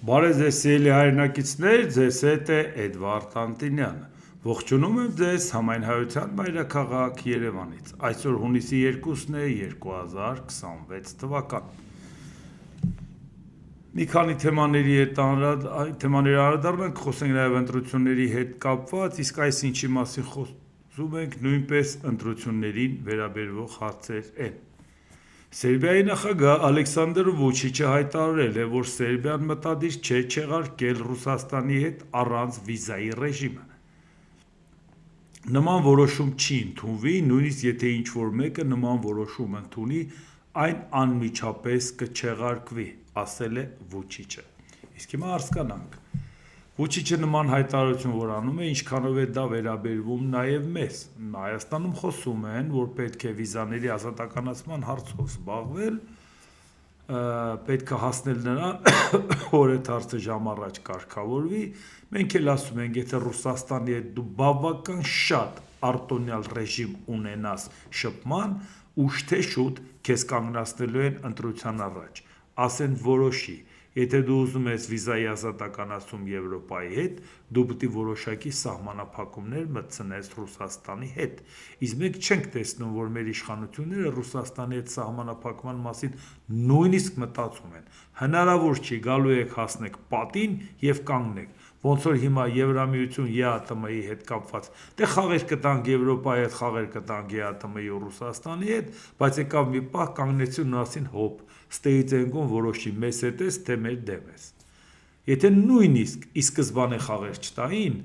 Բարև ձեզ սիրելի հայրենակիցներ, ձեզ հետ է Էդվարդ Անտինյանը։ Ողջունում եմ ձեզ Համայնհայության մայրաքաղաք Երևանից։ Այսօր հունիսի 2-ն է 2026 թվական։ Մի քանի թեմաների անդրադառնանք, խոսենք նաև ընտրությունների հետ կապված, իսկ այս ինչի մասին խոսում ենք, նույնպես ընտրություններին վերաբերող հարցեր են։ Սերբիայի նախագահ Ալեքսանդր Վուչիչը հայտարարել է, որ Սերբիան մտադիր չէ չեղարկել Ռուսաստանի հետ առանց վիզայի ռեժիմը։ Նման որոշում չի ընդունվի, նույնիսկ եթե ինչ-որ մեկը նման որոշում ընդունի, այն անմիջապես կչեղարկվի, ասել է Վուչիչը։ Իսկ հիմա հասկանանք։ Վուչիչը նման հայտարարություն որ անում է, ինչքանով է դա վերաբերվում նաև մեզ։ Հայաստանում խոսում են, որ պետք է վիզաների ազատականացման հարցով զբաղվել, պետք է հասնել նրան, որ այդ հարցը ժամ առաջ կարգավորվի։ Մենք էլ ասում ենք, եթե Ռուսաստանի հետ դու բավական շատ արտոնյալ ռեժիմ ունենաս շփման, ուշ թե շուտ քեզ կանգնացնելու են ընտրության առաջ, ասեն որոշի։ Եթե դու ուզում ես վիզայի ազատականացում Եվրոպայի հետ, դու պետք է որոշակի սահմանափակումներ մտցնես Ռուսաստանի հետ։ Իսկ մենք չենք տեսնում, որ մեր իշխանությունները Ռուսաստանի հետ սահմանափակման մասին նույնիսկ մտածում են։ Հնարավոր չի գալու եք հասնեք պատին եւ կանգնեք։ Ոնց որ հիմա Եվրամիություն ԵԱՏՄ-ի հետ կապված, դե խաղեր կտանք Եվրոպայի հետ, խաղեր կտանք ԵԱՏՄ-ի ու Ռուսաստանի հետ, բայց եկավ մի պահ կանգնեցին ու ասին հոп, ստեից ենկոն որոշի մեզ հետ ես, թե մեր դեմ ես։ Եթե նույնիսկ ի սկզբանե խաղեր չտային,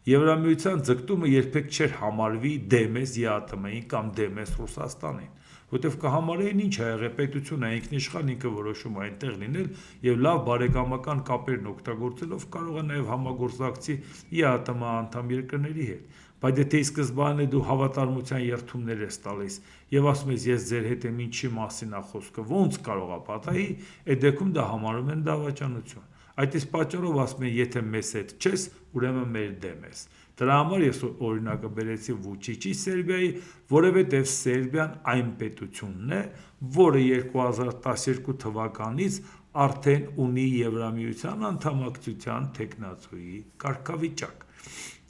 Եվրամիության ձգտումը երբեք չէր համարվի դեմ ես ԵԱՏՄ-ին կամ դեմ ես Ռուսաստանին, որտեվ կհամարեին ինչ ա եղել, պետությունը ինքնիշխան ինքը որոշում այնտեղ լինել եւ լավ բարեկամական կապերն օգտագործելով կարող է նաեւ համագործակցի ԵԱՏՄ անդամ երկրների հետ։ Բայց եթե ի սկզբանե դու հավատարմության երթումներ ես տալիս եւ ասում ես ես ձեր հետ եմ, ինչի մասին է խոսքը, ոնց կարող է պատահի, այդ դեպքում դա համարում են դավաճանություն։ Այդ իսկ պատճառով ասում են, եթե մեզ հետ չես, ուրեմն մեր դեմ ես։ Դրա համար ես օրինակը բերեցի Վուչիչի Սերբիայի, որովհետև Սերբիան այն պետությունն է, որը 2012 թվականից արդեն ունի Եվրամիության անդամակցության թեկնածուի կարգավիճակ։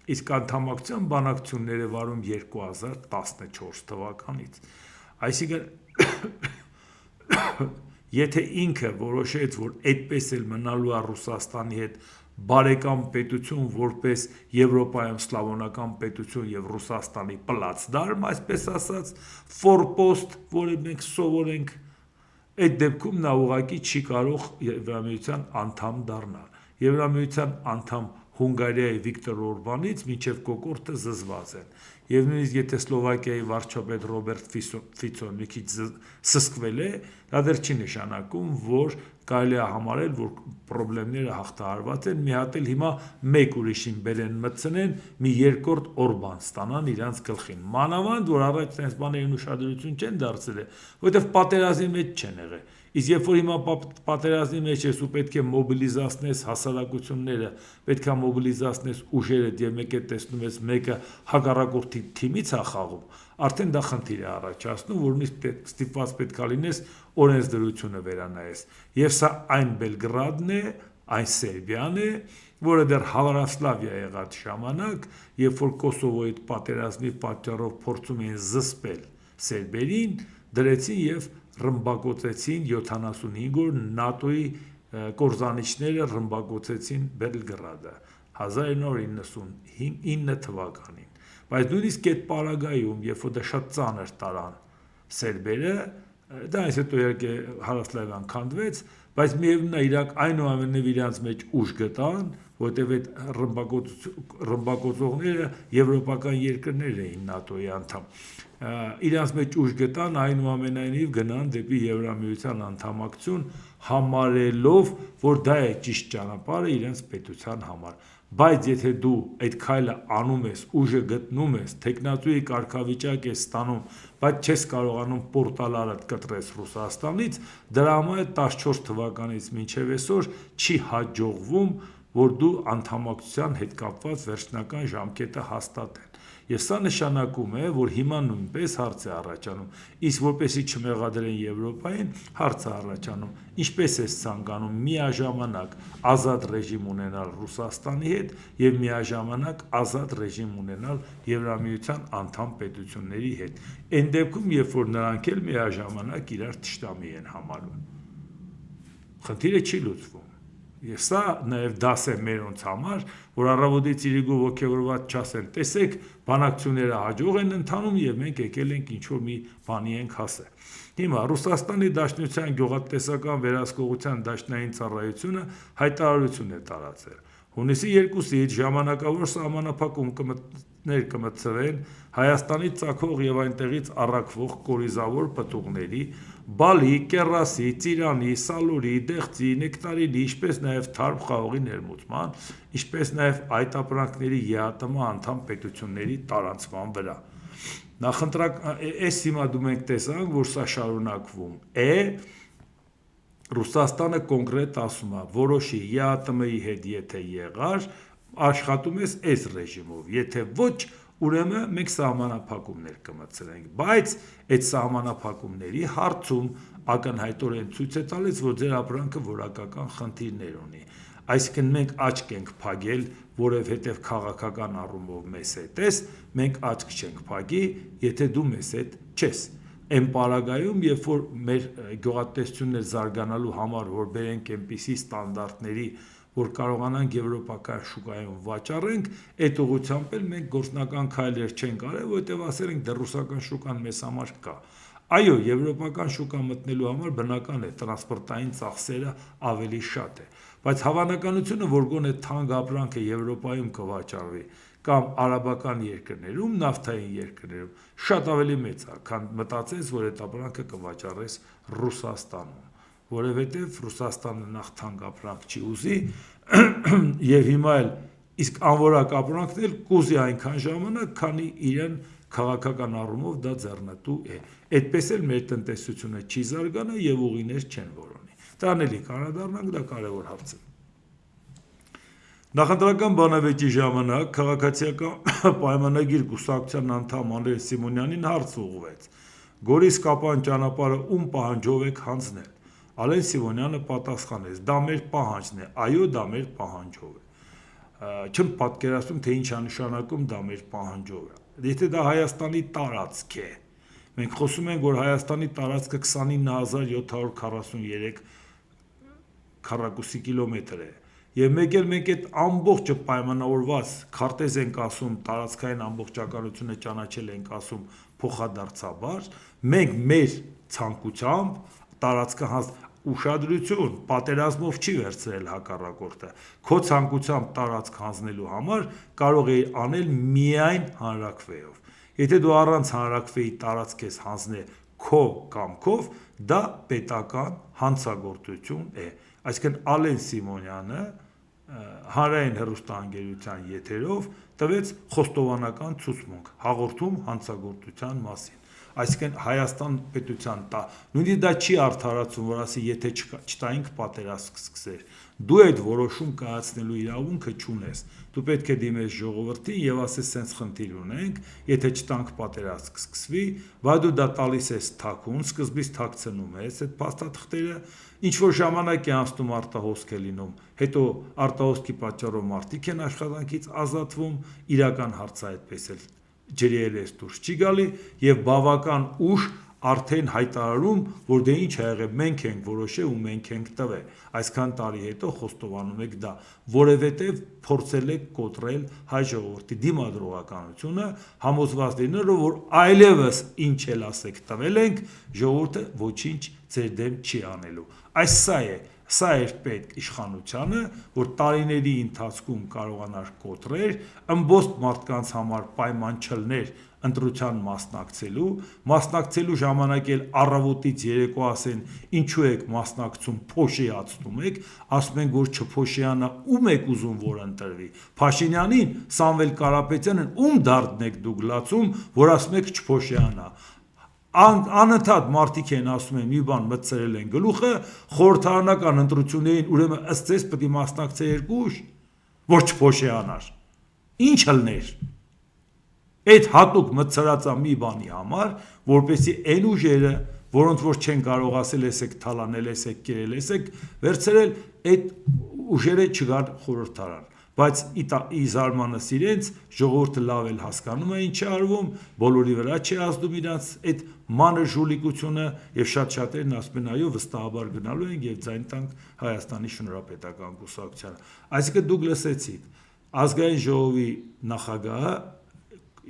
Իսկ անդամակցության բանակցությունները վարում 2014 թվականից։ Այսինքն եթե ինքը որոշեց, որ այդպես էլ մնալու է Ռուսաստանի հետ բարեկամ պետություն, որպես Եվրոպայում սլավոնական պետություն եւ Ռուսաստանի պլացդարմ, այսպես ասած, ֆորպոստ, որը մենք սովորենք, այդ դեպքում նա ուղղակի չի կարող Եվրամիության անդամ դառնալ։ Եվրամիության անդամ Հունգարիայի Վիկտոր Օրբանից մինչև կոկորդը զզված են։ Եվ նույնիսկ եթե Սլովակիայի վարչապետ Ռոբերտ Ֆիցոն մի քիչ սսկվել է, դա դեռ չի նշանակում, որ կարելի է համարել, որ խնդիրները հաղթահարված են, մի հատ էլ հիմա մեկ ուրիշին բերեն մտցնեն, մի երկրորդ Օրբան ստանան իրանց գլխին։ Մանավանդ որ առաջ այս բաներին ուշադրություն չեն դարձրել, որովհետև պատերազմի մեջ չեն եղել։ Իսկ երբ որ հիմա պատերազմի մեջ ես ու պետք է մոբիլիզացնես հասարակությունները, պետք է մոբիլիզացնես ուժերդ եւ մեկ է տեսնում ես մեկը հակառակորդի թիմից է խաղում, արդեն դա խնդիր է առաջացնում, որոնից ստիպված պետք է լինես օրենսդրությունը վերանայես։ Եվ սա այն Բելգրադն է, այն Սերբիան է, որը դեռ Հավարասլավիա եղած ժամանակ, երբ որ Կոսովոյի պատերազմի պատճառով փորձում էին զսպել սերբերին, դրեցին եւ ռմբակոծեցին 75 օր ՆԱՏՕ-ի կորզանիչները ռմբակոծեցին Բելգրադը 1999 թվականին։ Բայց նույնիսկ այդ պարագայում, երբ որ դա շատ ծանր տարան սերբերը, դա այս հետո իհարկե Հարավսլավիան քանդվեց, բայց միևնույն է իրանք այնուամենայնիվ իրանց մեջ ուժ գտան, որտեղ այդ ռմբակոծողները եվրոպական երկրներ էին ՆԱՏՕ-ի անդամ։ Իրանց մեջ ուժ գտան, այնուամենայնիվ գնան դեպի Եվրամիության անդամակցություն, համարելով, որ դա է ճիշտ ճանապարհը իրենց պետության համար։ Բայց եթե դու այդ քայլը անում ես, ուժը գտնում ես, տեխնատուի կարգավիճակ ես ստանում, բայց չես կարողանում պորտալարդ կտրես Ռուսաստանից, դրա համար 14 թվականից մինչև այսօր չի հաջողվում, որ դու անդամակցության հետ կապված վերջնական ժամկետը հաստատեն։ Եվ սա նշանակում է, որ հիմա նույնպես հարց է առաջանում, իսկ որպեսզի չմեղադրեն Եվրոպային, հարց է առաջանում, ինչպես է ցանկանում միաժամանակ ազատ ռեժիմ ունենալ Ռուսաստանի հետ եւ միաժամանակ ազատ ռեժիմ ունենալ Եվրամիության անդամ պետությունների հետ։ Այն դեպքում, երբ որ նրանք էլ միաժամանակ իրար թշնամի են համարում։ Խնդիրը չի լուծվում։ Եվ սա նաև դաս է մերոնց համար, որ առավոտից իրիկու ոգևորված չասեն, տեսեք, բանակցությունները հաջող են ընթանում եւ մենք եկել ենք ինչ-որ մի բանի ենք հասել։ Հիմա Ռուսաստանի Դաշնության գյուղատնտեսական վերահսկողության դաշնային ծառայությունը հայտարարություն է տարածել։ Հունիսի 2-ից ժամանակավոր սահմանափակումներ կմտցվեն Հայաստանի ծագող եւ այնտեղից առաքվող կորիզավոր պտուղների, բալի, կեռասի, ծիրանի, սալորի, դեղցի, նեկտարինի, ինչպես նաեւ թարմ խաղողի ներմուծման, ինչպես նաեւ այդ ապրանքների ԵԱՏՄ անդամ պետությունների տարանցման վրա։ Այս հիմա դու մենք տեսանք, որ սա շարունակվում է, Ռուսաստանը կոնկրետ ասում է, որոշի ԵԱՏՄ-ի հետ եթե եղար, աշխատում ես այս ռեժիմով, եթե ոչ, ուրեմն մենք սահմանափակումներ կմտցնենք, բայց այդ սահմանափակումների հարցում ակնհայտորեն ցույց է տալիս, որ ձեր ապրանքը որակական խնդիրներ ունի։ Այսինքն մենք աչք ենք փակել, որովհետև քաղաքական առումով մեզ հետ ես, մենք աչք չենք փակի, եթե դու մեզ հետ չես։ Այն պարագայում, երբ որ մեր գյուղատնտեսությունն զարգանալու համար, որ բերենք այնպիսի ստանդարտների, որ կարողանանք եվրոպական շուկայում վաճառենք, այդ ուղղությամբ էլ մենք գործնական քայլեր չենք արել, որովհետև ասել ենք դեռ ռուսական շուկան մեզ համար կա։ Այո, եվրոպական շուկա մտնելու համար բնական է, տրանսպորտային ծախսերը ավելի շատ է, բայց հավանականությունը, որ գոնե թանկ ապրանքը Եվրոպայում կվաճառվի կամ արաբական երկրներում, նավթային երկրներում, շատ ավելի մեծ է, քան մտածես, որ այդ ապրանքը կվաճառես Ռուսաստանում, որովհետև Ռուսաստանը նախ թանկ ապրանք չի ուզի, եւ հիմա էլ իսկ անորակ ապրանքն էլ կուզի այնքան ժամանակ, քանի իրեն քաղաքական առումով դա ձեռնտու է։ Այդպես էլ մեր տնտեսությունը չի զարգանա եւ ուղիներ չեն որոնի։ Դրան էլի կանադառնանք, դա կարևոր հարց է։ Նախընտրական բանավեճի ժամանակ քաղաքացիական պայմանագիր կուսակցության անդամ Անդրեյ Սիմոնյանին հարց ուղղվեց. Գորիս Կապան ճանապարհը ում պահանջով եք հանձնել։ Ալեն Սիմոնյանը պատասխանեց. դա մեր պահանջն է, այո, դա մեր պահանջով է։ Չեմ պատկերացնում, թե ինչ է նշանակում դա մեր պահանջով է։ Եթե դա Հայաստանի տարածք է, մենք խոսում ենք, որ Հայաստանի տարածքը 29743 քառակուսի կիլոմետր է, եւ մեկ էլ մենք այդ ամբողջը պայմանավորված քարտեզ ենք ասում, տարածքային ամբողջականությունը ճանաչել ենք ասում փոխադարձաբար, մենք մեր ցանկությամբ տարածքը ուշադրություն, պատերազմով չի վերցրել հակառակորդը, քո ցանկությամբ տարածք հանձնելու համար կարող է անել միայն հանրաքվեով։ Եթե դու առանց հանրաքվեի տարածք ես հանձնել քո կամքով, դա պետական հանցագործություն է։ Այսինքն Ալեն Սիմոնյանը հանրային հեռուստաընկերության եթերով տվեց խոստովանական ցուցմունք, հաղորդում հանցագործության մասին։ Այսինքն Հայաստան պետության նույնիսկ դա չի արդարացում, որ ասի, եթե չտայինք պատերազմ կսկսեր, դու այդ որոշում կայացնելու իրավունքը չունես, դու պետք է դիմես ժողովրդին եւ ասես սենց խնդիր ունենք, եթե չտանք պատերազմ կսկսվի, բայց դու դա տալիս ես թաքուն, սկզբից թաքցնում ես այդ փաստաթղթերը, ինչ որ ժամանակ է անցնում արտահոսք է լինում, հետո արտահոսքի պատճառով մարդիկ են աշխատանքից ազատվում, իրական հարցը այդպես էլ ջրի էլես դուրս չի գալի եւ բավական ուշ արդեն հայտարարում, որ դե ինչ ա եղել, մենք ենք որոշել ու մենք ենք տվել։ Այսքան տարի հետո խոստովանում եք դա, որովհետև փորձել եք կոտրել հայ ժողովրդի դիմադրողականությունը, համոզված լինելով, որ այլևս ինչ էլ ասեք տվել ենք, ժողովուրդը ոչինչ ձեր դեմ չի անելու։ Այս սա էր պետք իշխանությանը, որ տարիների ընթացքում կարողանար կոտրել, ըմբոստ մարդկանց համար պայման չլներ ընտրության մասնակցելու ժամանակ էլ առավոտից երեկո ասեն, ինչու եք մասնակցում, փոշիացնում եք, ասում են, որ չփոշիանա, ում եք ուզում, որ ընտրվի, Փաշինյանին, Սամվել Կարապետյանին, ում դարդն եք դուք լացում, որ ասում եք չփոշիանա։ Անընդհատ մարդիկ են ասում են, մի բան մտցրել են գլուխը, խորհրդարանական ընտրություններին, ուրեմն ըստ ձեզ պետք է մասնակցեր երկու ուժ, որ չփոշիանար։ Ինչ ելներ։ Այդ հատուկ մտցրած մի բանի համար, որպեսզի այն ուժերը, որոնց որ չեն կարող ասել եսեք թալանել, եսեք կերել, եսեք վերցրել, այդ ուժերը չգան խորհրդարան, բայց ի զարմանս իրենց ժողովուրդը լավ էլ հասկանում է ինչ է արվում, բոլորի վրա չի ազդում իրանց այդ մանր ժուլիկությունը եւ շատ-շատերն ասում են այո վստահաբար գնալու են եւ ձայն տանք Հայաստանի Շնորհապետական կուսակցությանը։ Այսինքն դուք լսեցիք, ազգային ժողովի նախագահը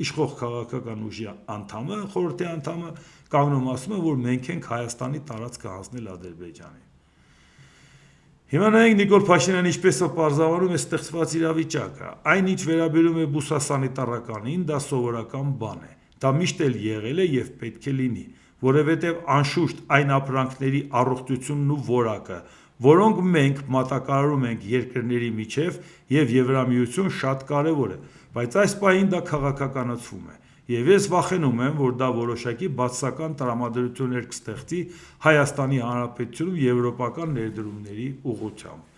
իշխող քաղաքական ուժի անդամը, խորհրդի անդամը կանգնում ասում է, որ մենք ենք Հայաստանի տարածքը հանձնել Ադրբեջանին։ Հիմա նայենք Նիկոլ Փաշինյանը ինչպես է պարզաբանում է ստեղծված իրավիճակը։ Այն ինչ վերաբերում է բուսասանիտարականին, դա սովորական բան է։ Դա միշտ էլ եղել է եւ պետք է լինի, որովհետեւ անշուշտ այն ապրանքների առողջությունն ու որակը, որոնք մենք մատակարարում ենք երկրների միջև եւ Եվրամիություն շատ կարեւոր է, բայց այս պահին դա քաղաքականացվում է։ Եվ ես վախենում եմ, որ դա որոշակի բացասական տրամադրություններ կստեղծի Հայաստանի Հանրապետությունում եվրոպական ներդրումների ուղղությամբ։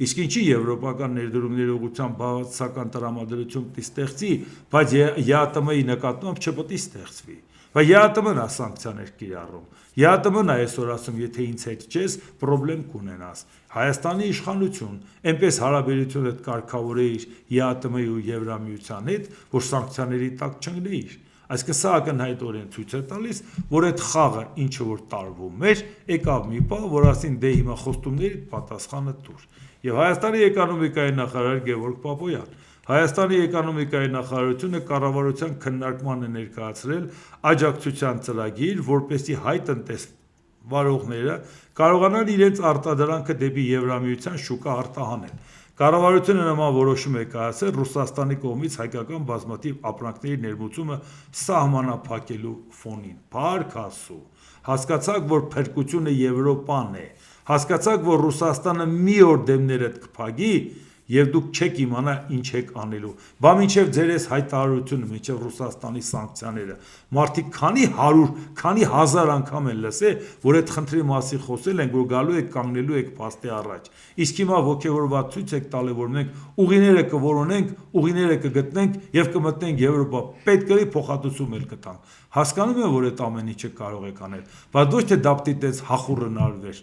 Իսկ ինչի եվրոպական ներդրումների ուղղությամբ բացասական տրամադրություն պիտի ստեղծի, բայց ԵԱՏՄ-ի նկատմամբ չպետք է ստեղծվի։ Բայց ԵԱՏՄ-ն է սանկցիաներ կիրառում։ ԵԱՏՄ-ն է այսօր ասում, եթե ինձ հետ չես, պրոբլեմ կունենաս։ Հայաստանի իշխանություն այնպես հարաբերությունդ կարգավորեիր ԵԱՏՄ-ի ու Եվրամիության հետ, որ սանկցիաների տակ չընկնեիր։ Այսինքն սա ակնհայտորեն ցույց է տալիս, որ այդ խաղը ինչը որ տարվում էր, եկավ մի պահ, որ ասին դե հիմա խոստումների պատասխանը տուր։ Եվ Հայաստանի էկոնոմիկայի նախարար Գևորգ Պապոյան, Հայաստանի էկոնոմիկայի նախարարությունը կառավարության քննարկման է ներկայացրել աջակցության ծրագիր, որպեսզի հայ տնտեսվարողները կարողանան իրենց արտադրանքը դեպի Եվրամիության շուկա արտահանել։ Կառավարությունը նման որոշում է կայացրել Ռուսաստանի կողմից հայկական բազմաթիվ ապրանքների ներմուծումը սահմանափակելու ֆոնին։ Փառք Աստծո, հասկացաք, որ փրկությունը Եվրոպան է, հասկացաք, որ Ռուսաստանը մի օր դեմներդ կփակի եւ դուք չեք իմանա ինչ եք անելու։ Բա մինչեւ ձեր այս հայտարարությունը, մինչեւ Ռուսաստանի սանկցիաները, մարդիկ քանի 100, քանի 1000 անգամ են լսել, որ այդ խնդրի մասին խոսել են, որ գալու եք կանգնելու եք փաստի առաջ։ Իսկ հիմա ոգևորված ցույց եք տալու, որ մենք ուղիները կորոնենք, ուղիները կգտնենք եւ կմտնենք Եվրոպա։ Պետք է փոխհատուցում էլ կտանք։ Հասկանում եմ, որ այդ ամեն ինչը կարող եք անել, բայց ոչ թե դապտի տես հախուռնալվեր,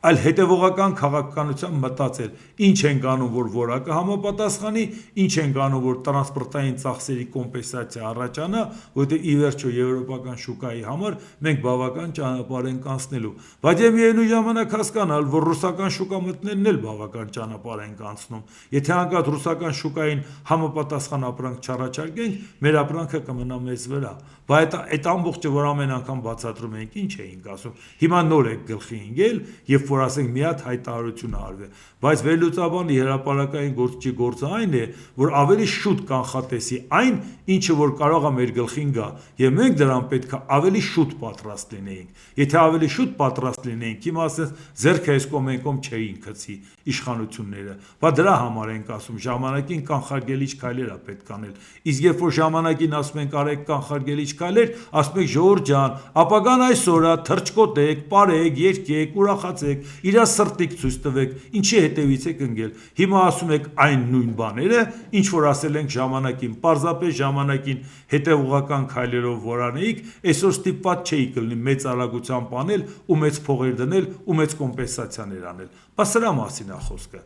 այլ հետևողական քաղաքականությամբ մտածել, ինչ ենք անում, որ որակը համապատասխանի, ինչ ենք անում, որ տրանսպորտային ծախսերի կոմպենսացիա առաջանա, որտեղ ի վերջո եվրոպական շուկայի համար մենք բավական ճանապարհ ենք անցնելու։ Բայց միևնույն ժամանակ հասկանալ, որ ռուսական շուկա մտնելն էլ բավական ճանապարհ ենք անցնում։ Եթե հանկարծ ռուսական շուկային համապատասխան ապրանք չառաջարկենք, մեր ապրանքը կմնա մեզ վրա։ Բայց այդ ամբողջը, որ ամեն անգամ բացատրում ենք, ինչ էինք ասում, հիմա նոր եք գլխի ընկել եւ որ ասենք մի հատ հայտարարություն արվի, բայց վերլուծաբանի հրապարակային գործի գործը այն է, որ ավելի շուտ կանխատեսի այն, ինչը որ կարող է մեր գլխին գա, եւ մենք դրան պետք է ավելի շուտ պատրաստ լինեինք։ Եթե ավելի շուտ պատրաստ լինեինք, հիմա ասես ձեռքը այս կողմ են կողմ չէին գցի իշխանությունները, բայց դրա համար ենք ասում, ժամանակին կանխարգելիչ քայլեր է պետք անել։ Իսկ երբ որ ժամանակին ասում ենք արեք կանխարգելիչ քայլեր, ասում եք ժողովուրդ ջան, ապագան այսօր է, թրջկոտեք, պարեք, երգեք, ուրախացեք, իրա սրտիկ ցույց տվեք, ինչի հետևից եք ընկել։ Հիմա ասում եք այն նույն բաները, ինչ որ ասել ենք ժամանակին, պարզապես ժամանակին հետևողական քայլերով որ անեիք, այսօր ստիպված չէի կլինի մեծ արագությամբ անել ու մեծ փողեր դնել ու մեծ կոմպենսացիաներ անել։ Բայց սրա մասին է խոսքը։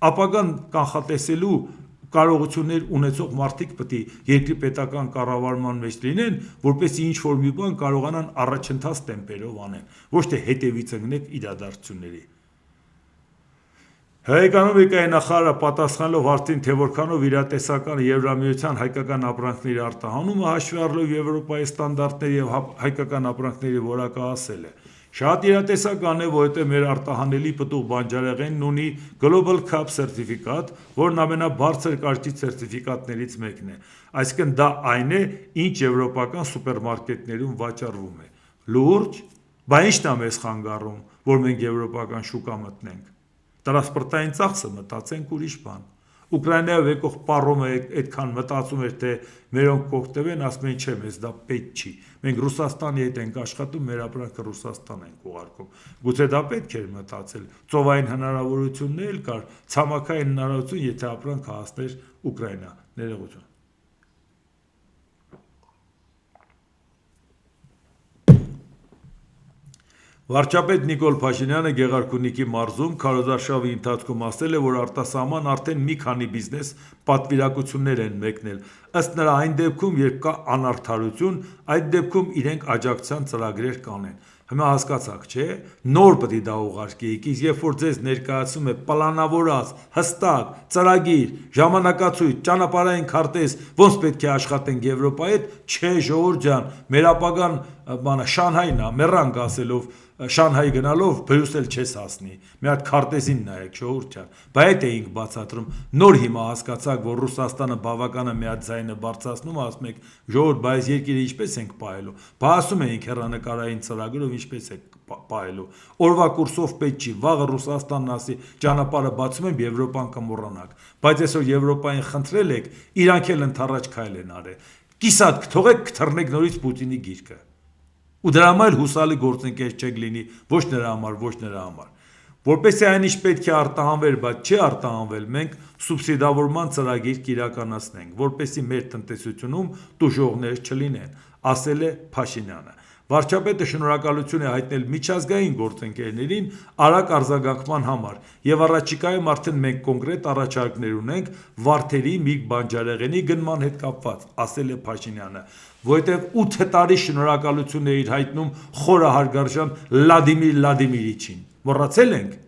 Ապագան կանխատեսելու կարողություններ ունեցող մարդիկ պետք է երկրի պետական կառավարման մեջ լինեն, որպեսզի ինչ որ մի բան կարողանան առաջընթաց տեմպերով անեն, ոչ թե հետևից ընկնեք իրադարձությունների։ Էկոնոմիկայի նախարարը պատասխանելով հարցին, թե որքանով իրատեսական Եվրամիության հայկական ապրանքների արտահանումը հաշվի առնելով Եվրոպայի ստանդարտների եւ հայկական ապրանքների որակը ասել է. Շատ իրատեսական է, որովհետև մեր արտահանելի պտուղ բանջարեղենն ունի Global Cup սերտիֆիկատ, որն ամենաբարձր կարգի սերտիֆիկատներից մեկն է։ Այսինքն դա այն է, ինչ եվրոպական սուպերմարկետներում վաճառվում է։ Լուրջ, բա ի՞նչն է մեզ խանգարում, որ մենք եվրոպական շուկա մտնենք։ Տրանսպորտային ծախսը մտածենք ուրիշ բան։ Ուկրաինայով եկող պարոմը այդքան մտածում էր, թե մերոնք կօգտվեն, ասում են չէ, մեզ դա պետք չի։ Մենք Ռուսաստանի հետ ենք աշխատում, մեր ապրանքը Ռուսաստան ենք ուղարկում։ Գուցե դա պետք էր մտածել։ Ծովային հնարավորությունն էլ կար, ցամաքային հնարավորություն, եթե ապրանքը հասներ Ուկրաինա։ Ներողություն։ Վարչապետ Նիկոլ Փաշինյանը Գեղարքունիքի մարզում քարոզարշավի ընթացքում ասել է, որ արտասահման արդեն մի քանի բիզնես պատվիրակություններ են մեկնել, ըստ նրա այն դեպքում, երբ կա անարդարություն, այդ դեպքում իրենք աջակցության ծրագրեր կանեն։ Հիմա հասկացաք, չէ՞, նոր պետք է դա ուղարկեիք, իսկ երբ որ ձեզ ներկայացում է պլանավորած, հստակ, ծրագիր, ժամանակացույց, ճանապարհային քարտեզ, ոնց պետք է աշխատենք Եվրոպայի հետ, չէ, ժողովուրդ ջան, մեր ապագան Շանհայն է, մեռանք ասելով Շանհայ գնալով Բրյուսել չես հասնի, մի հատ քարտեզին նայեք, ժողովուրդ ջան, բա այդ էինք բացատրում, նոր հիմա հասկացաք, որ Ռուսաստանը բավականը մի հատ ձայնը բարձրացնում, ասում եք, ժողովուրդ, բա այս երկիրը ինչպես ենք պահելու, բա ասում էինք հեռանկարային ծրագրով ինչպես է պահելու, օրվա կուրսով պետք չի, վաղը Ռուսաստանն ասի, ճանապարհը բացում եմ, Եվրոպան կմոռանաք, բայց այսօր Եվրոպային խնդրել եք, իրանք էլ ընդառաջ քայլ են արել, կիսատ կթողեք, կթռնեք նորից Պուտինի գիրկը։ Ու դրա համար հուսալի գործընկեր չեք լինի, ոչ նրա համար, որպեսզի այնինչ պետք է արտահանվեր, բայց չի արտահանվել, մենք սուբսիդավորման ծրագիր կիրականացնենք, որպեսզի մեր տնտեսությունում տուժողներ չլինեն, ասել է Փաշինյանը։ Վարչապետը շնորհակալություն է հայտնել միջազգային գործընկերներին արագ արձագանքման համար եւ առաջիկայում արդեն մենք կոնկրետ առաջարկներ ունենք Վարդերի միգ բանջարեղենի գնման հետ կապված, ասել է Փաշինյանը, որովհետեւ 8 տարի շնորհակալություն է իր հայտնում խորահարգարժան Վլադիմիր Վլադիմիրիչին։ Մոռացել ենք։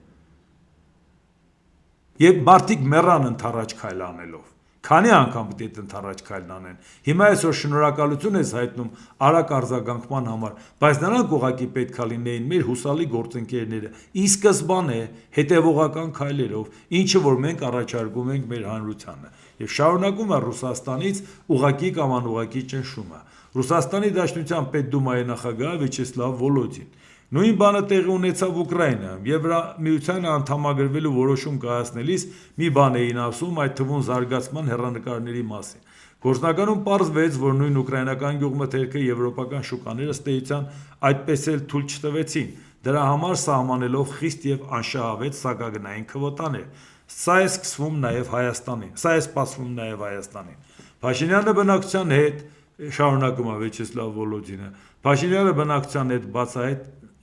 Եվ մարդիկ մեռան ընդառաջ քայլ անելով։ Քանի անգամ պետք է ընդառաջ քայլն անեն։ Հիմա այսօր շնորհակալություն ես հայտնում արագ արձագանքման համար, բայց նրանք ուղղակի պետքա լինեին մեր հուսալի գործընկերները։ Ի սկզբանե հետևողական քայլերով, ինչը որ մենք առաջարկում ենք մեր հանրությանը։ Եվ շարունակում է Ռուսաստանից ուղղակի կամ անուղղակի ճնշումը։ Ռուսաստանի Դաշնության Պետդումայի նախագահ Վյաչեսլավ Վոլոդին։ Նույն բանը տեղի ունեցավ Ուկրաինայում, Եվրամիությանը անդամագրվելու որոշում կայացնելիս մի բան էին ասում, այդ թվում զարգացման հեռանկարների մասին։ Գործնականում պարզվեց, որ նույն ուկրաինական գյուղմթերքը եվրոպական շուկաները ըստ էության այդպես էլ թույլ չտվեցին, դրա համար սահմանելով խիստ եւ անշահավետ սակագնային քվոտաներ։ Սա է սպասվում նաեւ Հայաստանին։ Փաշինյանը բնակչության հետ շարունակում է Վյաչեսլավ Վոլոդինը։ Փաշինյանը բնակչության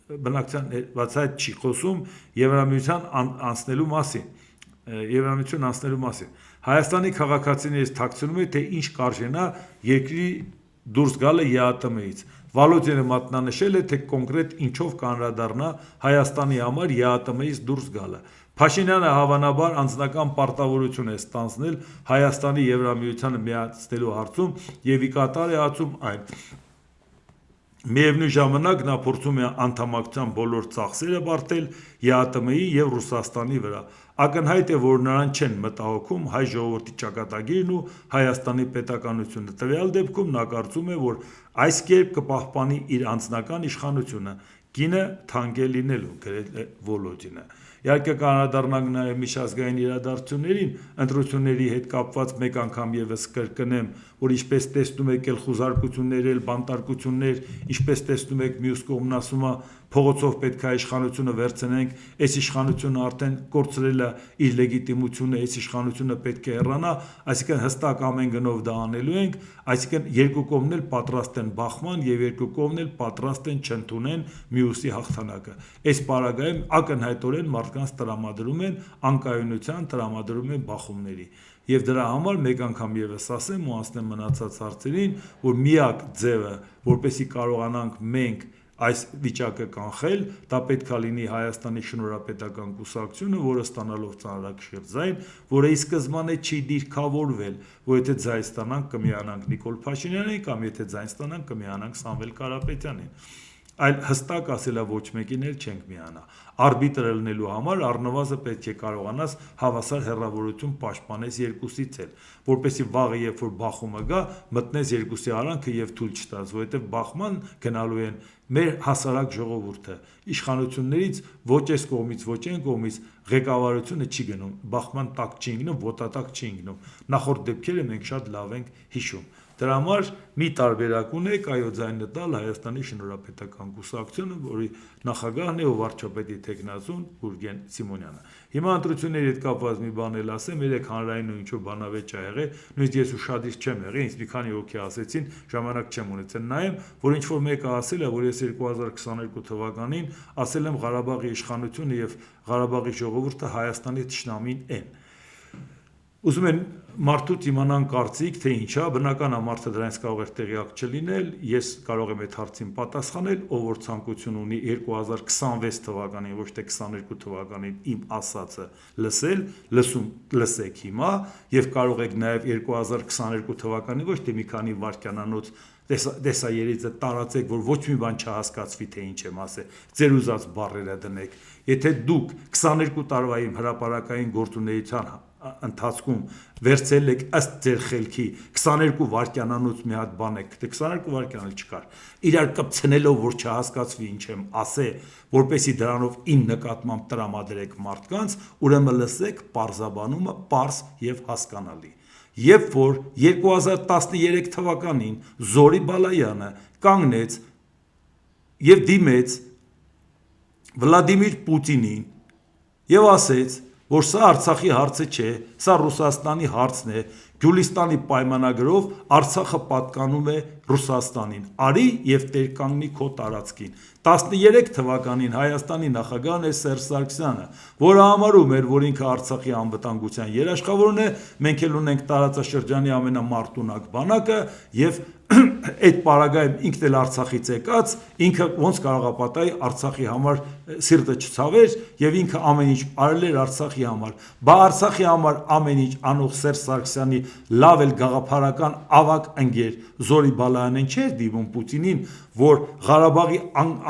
բացահայտ չի խոսում Եվրամիություն անցնելու մասին։ Հայաստանի քաղաքացիներից թաքցնում է, թե ինչ կարժենա երկրի դուրս գալը ԵԱՏՄ-ից։ Վալոդինը մատնանշել է, թե կոնկրետ ինչով կանդրադառնա Հայաստանի համար ԵԱՏՄ-ից դուրս գալը։ Փաշինյանը հավանաբար անձնական պարտավորություն է ստանձնել Հայաստանի Եվրամիությանը միացնելու հարցում եւ ի կատար է ածում այն։ Միևնույն ժամանակ նա փորձում է անդամակցության բոլոր ծախսերը բարդել ԵԱՏՄ-ի եւ Ռուսաստանի վրա։ Ակնհայտ է, որ նրան չեն մտահոգում հայ ժողովրդի ճակատագիրն ու Հայաստանի պետականությունը։ Տվյալ դեպքում նա կարծում է, որ այս կերպ կպահպանի իր անձնական իշխանությունը, կինը թանկ է լինելու, գրել է Վոլոդինը։ Իհարկե կանդրադառնանք նաև միջազգային իրադարձություններին, ընտրությունների հետ կապված մեկ անգամ եւս կրկնեմ, որ ինչպես տեսնում եք գլխուզարկություններ, բանտարկություններ, ինչպես տեսնում եք մյուս կողմն ասում է փողոցով պետք է իշխանությունը վերցնենք, այս իշխանությունը արդեն կորցրել է իր լեգիտիմությունը, այս իշխանությունը պետք է հեռանա, այսինքն հստակ ամեն գնով դա անելու ենք, այսինքն երկու կողմն էլ պատրաստ են բախման եւ երկու կողմն էլ պատրաստ են չընդունեն մյուսի հաղթանակը։ Այս պարագայում ակնհայտորեն մարդկանց տրամադրում են անկայունության, տրամադրում են բախումների։ Եվ դրա համար մեկ անգամ եւս ասեմ ու անցնեմ մնացած հարցերին, որ միակ ձևը, որպեսզի կարողանանք մենք այս վիճակը կանխել, դա պետքա լինի Հայաստանի շնորհապետական կուսակցությունը, որը ստանալով ծանրակշիռ ձայն, որը ի սկզբանե չի դիրքավորվել, որ եթե ձայն ստանանք կմիանանք Նիկոլ Փաշինյանին կամ եթե ձայն ստանանք կմիանանք Սամվել Կարապետյանին։ Այլ հստակ ասելա ոչ մեկին էլ չենք միանա։ Արբիտր լինելու համար առնվազն պետք է կարողանաս հավասար հեռավորություն պաշտպանես երկուսից էլ, որպեսզի վաղը երբ որ բախումը գա, մտնես երկուսի արանքը եւ թույլ չտաս, որովհետեւ բախման գնալու են մեր հասարակ ժողովուրդը, իշխանություններից ոչ այս կողմից, ոչ այն կողմից ղեկավարությունը չի գնում, բախման տակ չի ընկնում, ոտատակ չի ընկնում։ Նախորդ դեպքերը մենք շատ լավ ենք հիշում։ Դրա համար մի տարբերակ ունեք այո ձայնը տալ Հայաստանի շնորհապետական կուսակցությունը, որի նախագահն է ու վարչապետի թեկնածուն Գուրգեն Սիմոնյանը։ Հիմա ընտրությունների հետ կապված մի բան էլ ասեմ, երեք հանրային ու ինչ-որ բանավեճ ա եղել, նույնիսկ ես ուշադիր չեմ եղել, ինձ մի քանի հոգի ասեցին, ժամանակ չեմ ունեցել նայեմ, որ ինչ-որ մեկը ասել է, որ ես 2022 թվականին ասել եմ Ղարաբաղի իշխանությունը եւ Ղարաբաղի ժողովուրդը Հայաստանի թշնամին են։ Ուզում են մարդուց իմանան կարծիք, թե ինչա, բնական է մարդը դրանից կարող է տեղյակ չլինել, ես կարող եմ այդ հարցին պատասխանել, ով որ ցանկություն ունի 2026 թվականին, ոչ թե 22 թվականին իմ ասածը լսել, լսեք հիմա եւ կարող եք նաեւ 2022 թվականին ոչ թե մի քանի վայրկյանանոց տեսաերիցը տարածեք, որ ոչ մի բան չհասկացվի, թե ինչ եմ ասել, ձեր ուզած բառերը դնեք։ Եթե դուք 22 տարվա իմ հրապարակային գործունեության ընթացքում վերցել եք ըստ ձեր խելքի 22 վայրկյանանոց մի հատ բան եք, թե 22 վայրկյան չկար, իրար կպցնելով, որ չհասկացվի ինչ եմ ասել, որպեսի դրանով իմ նկատմամբ տրամադրեք մարդկանց, ուրեմն լսեք պարզաբանումը պարզ եւ հասկանալի։ Երբ որ 2013 թվականին Զորի Բալայանը կանգնեց եւ դիմեց Վլադիմիր Պուտինին եւ ասեց, որ սա Արցախի հարցը չէ, սա Ռուսաստանի հարցն է, Գյուլիստանի պայմանագրով Արցախը պատկանում է Ռուսաստանին, արի եւ տեր կանգնի քո տարածքին։ 13 թվականին Հայաստանի նախագահն է Սերժ Սարգսյանը, որը համարում էր, որ ինքը Արցախի անվտանգության երաշխավորն է, մենք էլ ունենք տարածաշրջանի ամենամարտունակ բանակը եւ այդ պարագայում ինքն էլ Արցախից եկած, ինքը ոնց կարող է պատահի Արցախի համար սիրտը չցավեր եւ ինքը ամեն ինչ արել էր Արցախի համար։ Բա Արցախի համար ամեն ինչ անող Սերժ Սարգսյանի լավ էլ գաղափարական ավակ ընկեր Զորի Բալայանեն չէր դիմում Պուտինին, որ Ղարաբաղի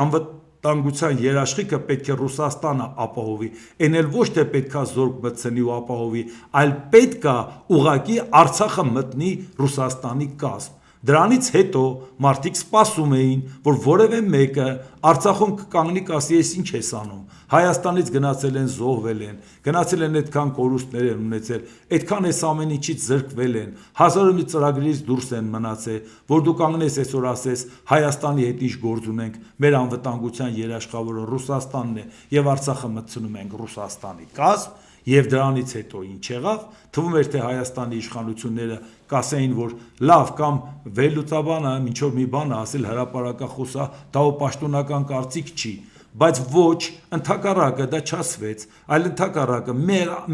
անվտանգության երաշխիքը պետք է Ռուսաստանը ապահովի, այն էլ ոչ թե պետքա զորք մտցնի ու ապահովի, այլ պետքա ուղղակի Արցախը մտնի Ռուսաստանի կազմ։ Դրանից հետո մարդիկ սպասում էին, որ որևէ մեկը Արցախում կկանգնի կասի ես ինչ ես անում։ Հայաստանից գնացել են, զոհվել են, գնացել են այդքան կորուստներ են ունեցել, այդքան էս ամեն ինչից զրկվել են, հազարը մի ծրագրից դուրս են մնացել, որ դու կանգնես այսօր ասես Հայաստանի հետ ինչ գործ ունենք, մեր անվտանգության երաշխավորը Ռուսաստանն է եւ Արցախը մտցնում ենք Ռուսաստանի կազմ։ Եվ դրանից հետո ինչ եղավ, թվում էր թե Հայաստանի իշխանությունները կասեին, որ լավ կամ վերլուծաբանը ինչ-որ մի բան ասել հրապարակախոսա, դա պաշտոնական կարծիք չի, բայց ոչ, ընդհակառակը դա չասվեց, այլ ընդհակառակը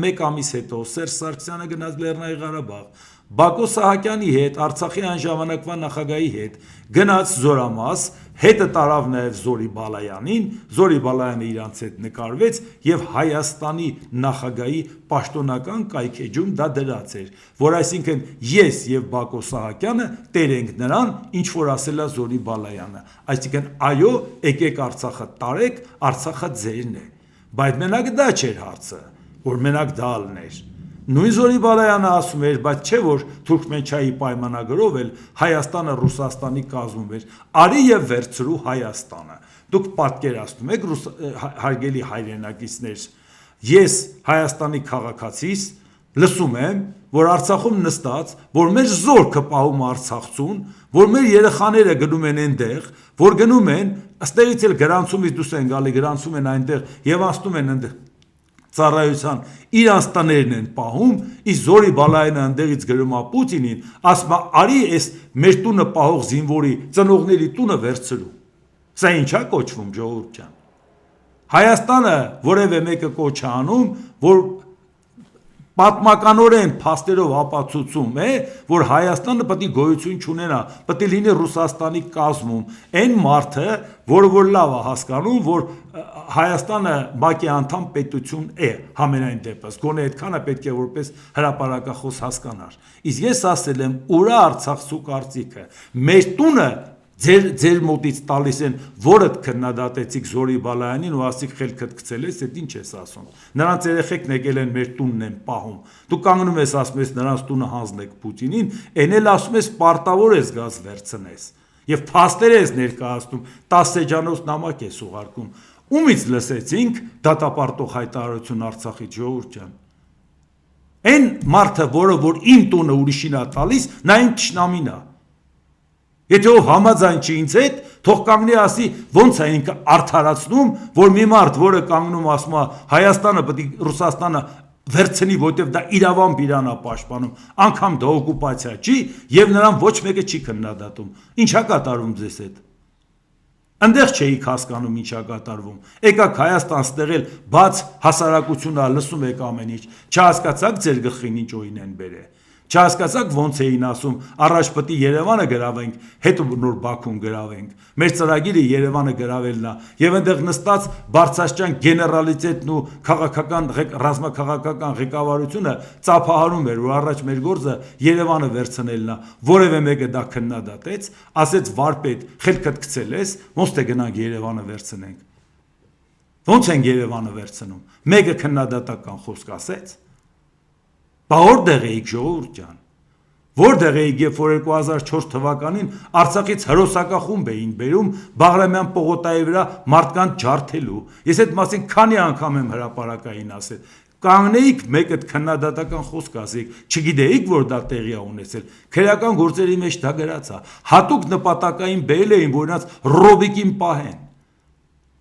մեկ ամիս հետո Սերժ Սարգսյանը գնաց Լեռնային Ղարաբաղ, Բակո Սահակյանի հետ, Արցախի այն ժամանակվա նախագահի հետ գնաց Զորամաս, հետը տարավ նաև Զորի Բալայանին, Զորի Բալայանը իրանց հետ նկարվեց եւ Հայաստանի նախագահի պաշտոնական կայքեջում դա դրած էր, որ այսինքն ես եւ Բակո Սահակյանը տեր ենք նրան, ինչ որ ասել է Զորի Բալայանը, այսինքն այո, եկեք Արցախը տարեք, Արցախը ձերն է, բայց մենակ դա չէր հարցը, որ մենակ դա ալներ։ Նույն Զորի Բալայանը ասում էր, բայց չէ որ Թուրքմենչայի պայմանագրով էլ Հայաստանը Ռուսաստանի կազմում էր, արի եւ վերցրու Հայաստանը։ Դուք պատկերացնում եք հարգելի հայրենակիցներ, ես Հայաստանի քաղաքացիս լսում եմ, որ Արցախում նստած, որ մեր զորքը պահում Արցախցուն, որ մեր երեխաները գնում են այնտեղ, որ գնում են, ըստեղից էլ գրանցումից դուրս են գալի, գրանցում են այնտեղ եւ ասում են այնտեղ ծառայության իրանց տներն են պահում, իսկ Զորի Բալայանը ընդեղից գրում է Պուտինին, ասում է արի այս մեր տունը պահող զինվորի ծնողների տունը վերցրու։ Սա ինչա կոչվում ժողովուրդ ջան։ Հայաստանը որևէ մեկը կոչ է անում, որ պատմականորեն փաստերով ապացուցում է, որ Հայաստանը պետք է գոյություն չունենա, պետք է լինի Ռուսաստանի կազմում, այն մարդը, որը որ լավ է հասկանում, որ Հայաստանը ՄԱԿ-ի անդամ պետություն է, համենայն դեպս, գոնե այդքանը պետք է որպես հրապարակախոս հասկանար։ Իսկ ես ասել եմ, ուրա Արցախցու կարծիքը, մեր տունը ձեր մոտից տալիս են, որը քննադատեցիք Զորի Բալայանին ու ասիք խելքդ գցել ես, այդ ինչ ես ասում։ Նրանց երեխեքն եկել են մեր տունն են պահում։ Դու կանգնում ես ասում ես նրանց տունը հանձնեք Պուտինին, այն էլ ասում ես պարտավոր ես գազ վերցնես։ Եվ փաստեր ես ներկայացնում, 10 էջանոց նամակ ես ուղարկում։ Ումից լսեցինք դատապարտող հայտարարություն Արցախից ժողովուրդ ջան։ Այն մարդը, որը որ իմ տունը ուրիշին է տալիս, նա իմ թշնամին է։ Եթե ով համաձայն չի ինձ հետ, թող կանգնի ասի ոնց է ինքը արդարացնում, որ մի մարդ, որը կանգնում ասում է Հայաստանը պետք է Ռուսաստանը վերցնի, որտեվ դա իրավամբ իրանա պաշտպանում, անգամ դա օկուպացիա չի, եւ նրան ոչ մեկը չի քննադատում։ Ինչա կատարում ձեզ հետ։ Այնտեղ չէիք հասկանում ինչա կատարվում։ Եկաք Հայաստան ստեղել, բաց հասարակությունը լսում եք ամեն ինչ։ Չհասկացաք ձեր գլխին ինչ օին են բերել։ Չհասկացաք ոնց էին ասում, առաջ պետք է Երևանը գրավենք, հետո նոր Բաքուն գրավենք։ Մեր ծրագիրը Երևանը գրավելն է, եւ այնտեղ նստած Բարձրաստիճան գեներալիտետն ու քաղաքական ռազմաքաղաքական ղեկավարությունը ծափահարում էր, որ առաջ մեր գործը Երևանը վերցնելն է։ Որևէ մեկը դա քննադատեց, ասեց վարպետ, խելքդ գցել ես, ոնց թե գնանք Երևանը վերցնենք։ Ոնց են Երևանը վերցնում։ Մեկը քննադատական խոսք ասեց։ Բա որտեղ էիք ժողովուրդ ջան։ Որտեղ էիք, երբ որ 2004 թվականին Արցախից հրոսակախումբ էին բերում Բաղրամյան պողոտայի վրա մարդկանց ջարդելու։ Ես այդ մասին քանի անգամ եմ հրապարակային ասել։ Կանգնեիք մեկը քննադատական խոսք ասեիք, չգիտեիք, որ դա տեղի է ունեցել։ Քրեական գործերի մեջ դա գրած է։ Հատուկ նպատակային բերել էին, որ նրանց ռոբիկին պահեն։